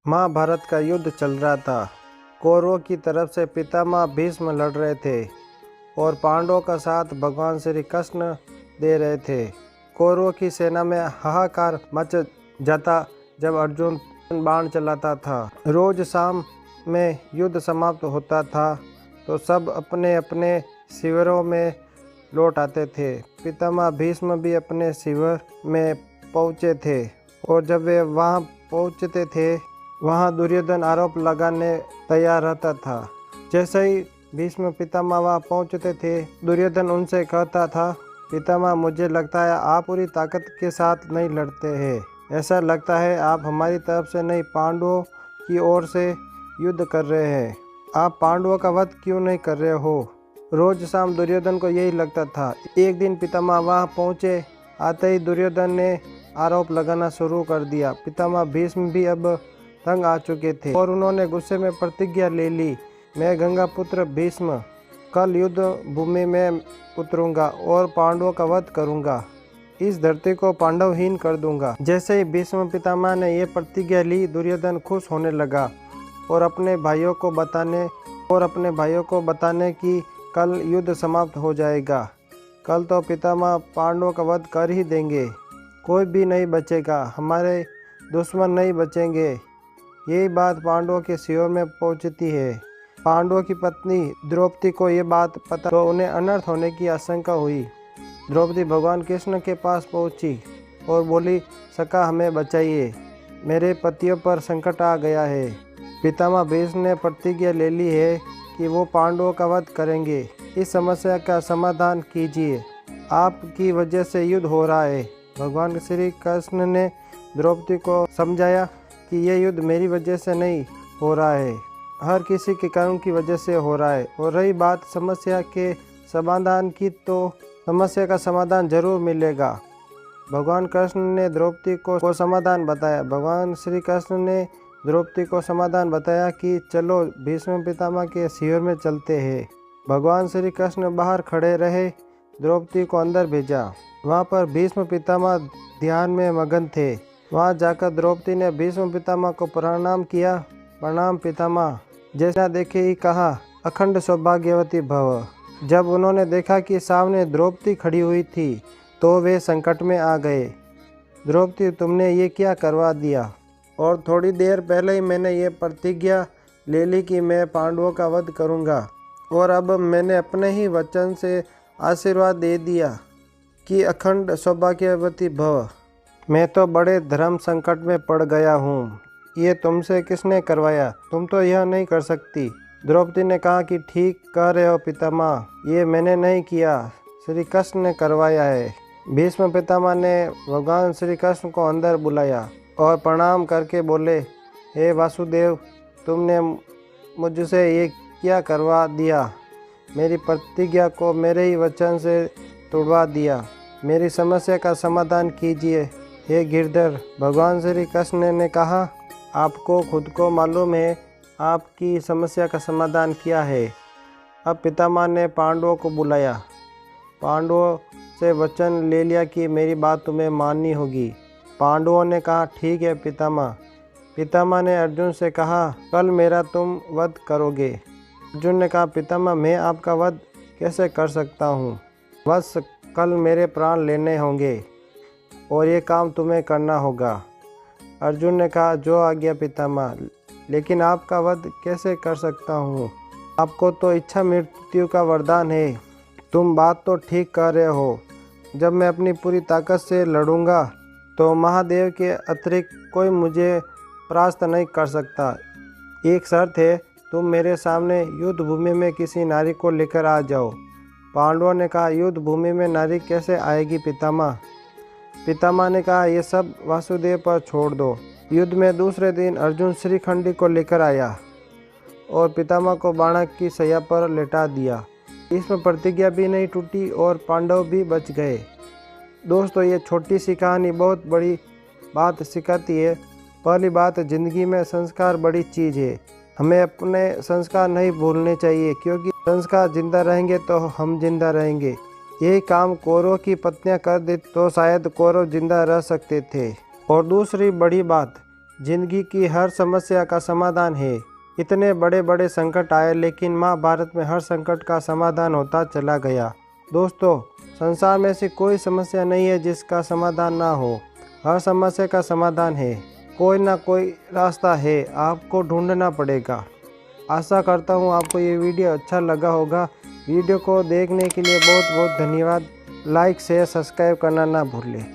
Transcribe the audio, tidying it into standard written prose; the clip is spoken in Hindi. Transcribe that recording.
महाभारत का युद्ध चल रहा था। कौरवों की तरफ से पितामह भीष्म लड़ रहे थे और पांडवों का साथ भगवान श्री कृष्ण दे रहे थे। कौरवों की सेना में हाहाकार मच जाता जब अर्जुन बाण चलाता था। रोज शाम में युद्ध समाप्त होता था तो सब अपने अपने शिविरों में लौट आते थे। पितामह भीष्म भी अपने शिविर में पहुँचे थे और जब वे वहाँ पहुँचते थे वहाँ दुर्योधन आरोप लगाने तैयार रहता था। जैसे ही भीष्म पितामह वहाँ पहुँचते थे दुर्योधन उनसे कहता था, पितामह मुझे लगता है आप पूरी ताकत के साथ नहीं लड़ते हैं। ऐसा लगता है आप हमारी तरफ से नहीं पांडवों की ओर से युद्ध कर रहे हैं। आप पांडवों का वध क्यों नहीं कर रहे हो? रोज शाम दुर्योधन को यही लगता था। एक दिन पितामह वहाँ पहुँचे, आते ही दुर्योधन ने आरोप लगाना शुरू कर दिया। पितामह भीष्म भी अब तंग आ चुके थे और उन्होंने गुस्से में प्रतिज्ञा ले ली, मैं गंगा पुत्र भीष्म कल युद्ध भूमि में उतरूंगा और पांडवों का वध करूंगा। इस धरती को पांडवहीन कर दूंगा। जैसे ही भीष्म पितामह ने ये प्रतिज्ञा ली दुर्योधन खुश होने लगा और अपने भाइयों को बताने कि कल युद्ध समाप्त हो जाएगा। कल तो पितामह पांडवों का वध कर ही देंगे, कोई भी नहीं बचेगा, हमारे दुश्मन नहीं बचेंगे। यही बात पांडवों के शिविर में पहुंचती है। पांडवों की पत्नी द्रौपदी को ये बात पता तो उन्हें अनर्थ होने की आशंका हुई। द्रौपदी भगवान कृष्ण के पास पहुंची और बोली, सखा हमें बचाइए, मेरे पतियों पर संकट आ गया है। पितामह भीष्म ने प्रतिज्ञा ले ली है कि वो पांडवों का वध करेंगे। इस समस्या का समाधान कीजिए, आपकी वजह से युद्ध हो रहा है। भगवान श्री कृष्ण ने द्रौपदी को समझाया कि यह युद्ध मेरी वजह से नहीं हो रहा है, हर किसी के कर्म की वजह से हो रहा है। और रही बात समस्या के समाधान की, तो समस्या का समाधान जरूर मिलेगा। भगवान कृष्ण ने द्रौपदी को समाधान बताया। भगवान श्री कृष्ण ने द्रौपदी को समाधान बताया कि चलो भीष्म पितामह के शिविर में चलते हैं। भगवान श्री कृष्ण बाहर खड़े रहे, द्रौपदी को अंदर भेजा। वहाँ पर भीष्म पितामह ध्यान में मगन थे। वहाँ जाकर द्रौपदी ने भीष्म पितामह को प्रणाम किया। प्रणाम पितामह। जैसा देखे ही कहा, अखंड सौभाग्यवती भव। जब उन्होंने देखा कि सामने द्रौपदी खड़ी हुई थी तो वे संकट में आ गए। द्रौपदी तुमने ये क्या करवा दिया? और थोड़ी देर पहले ही मैंने ये प्रतिज्ञा ले ली कि मैं पांडवों का वध करूँगा और अब मैंने अपने ही वचन से आशीर्वाद दे दिया कि अखंड सौभाग्यवती भव। मैं तो बड़े धर्म संकट में पड़ गया हूँ, ये तुमसे किसने करवाया? तुम तो यह नहीं कर सकती। द्रौपदी ने कहा कि ठीक कह रहे हो पितामह, ये मैंने नहीं किया, श्री कृष्ण ने करवाया है। भीष्म पितामह ने भगवान श्री कृष्ण को अंदर बुलाया और प्रणाम करके बोले, हे वासुदेव, तुमने मुझसे ये क्या करवा दिया? मेरी प्रतिज्ञा को मेरे ही वचन से तोड़वा दिया। मेरी समस्या का समाधान कीजिए हे गिरधर। भगवान श्री कृष्ण ने कहा, आपको खुद को मालूम है आपकी समस्या का समाधान क्या है। अब पितामह ने पांडवों को बुलाया। पांडवों से वचन ले लिया कि मेरी बात तुम्हें माननी होगी। पांडवों ने कहा, ठीक है पितामह। पितामह ने अर्जुन से कहा, कल मेरा तुम वध करोगे। अर्जुन ने कहा, पितामह मैं आपका वध कैसे कर सकता हूँ? बस कल मेरे प्राण लेने होंगे और ये काम तुम्हें करना होगा। अर्जुन ने कहा, जो आज्ञा पितामह, लेकिन आपका वध कैसे कर सकता हूँ? आपको तो इच्छा मृत्यु का वरदान है। तुम बात तो ठीक कह रहे हो। जब मैं अपनी पूरी ताकत से लड़ूंगा तो महादेव के अतिरिक्त कोई मुझे परास्त नहीं कर सकता। एक शर्त है, तुम मेरे सामने युद्ध भूमि में किसी नारी को लेकर आ जाओ। पांडवों ने कहा, युद्ध भूमि में नारी कैसे आएगी पितामह? पितामह ने कहा, ये सब वासुदेव पर छोड़ दो। युद्ध में दूसरे दिन अर्जुन श्रीखंडी को लेकर आया और पितामह को बाणक की शैया पर लेटा दिया। इसमें प्रतिज्ञा भी नहीं टूटी और पांडव भी बच गए। दोस्तों, ये छोटी सी कहानी बहुत बड़ी बात सिखाती है। पहली बात, जिंदगी में संस्कार बड़ी चीज़ है। हमें अपने संस्कार नहीं भूलने चाहिए, क्योंकि संस्कार जिंदा रहेंगे तो हम जिंदा रहेंगे। यही काम कौरवों की पत्नियां कर दे तो शायद कौरव जिंदा रह सकते थे। और दूसरी बड़ी बात, जिंदगी की हर समस्या का समाधान है। इतने बड़े बड़े संकट आए लेकिन महाभारत में हर संकट का समाधान होता चला गया। दोस्तों, संसार में ऐसी कोई समस्या नहीं है जिसका समाधान ना हो। हर समस्या का समाधान है। कोई ना कोई रास्ता है, आपको ढूंढना पड़ेगा। आशा करता हूँ आपको ये वीडियो अच्छा लगा होगा। वीडियो को देखने के लिए बहुत बहुत धन्यवाद। लाइक शेयर सब्सक्राइब करना ना भूलें।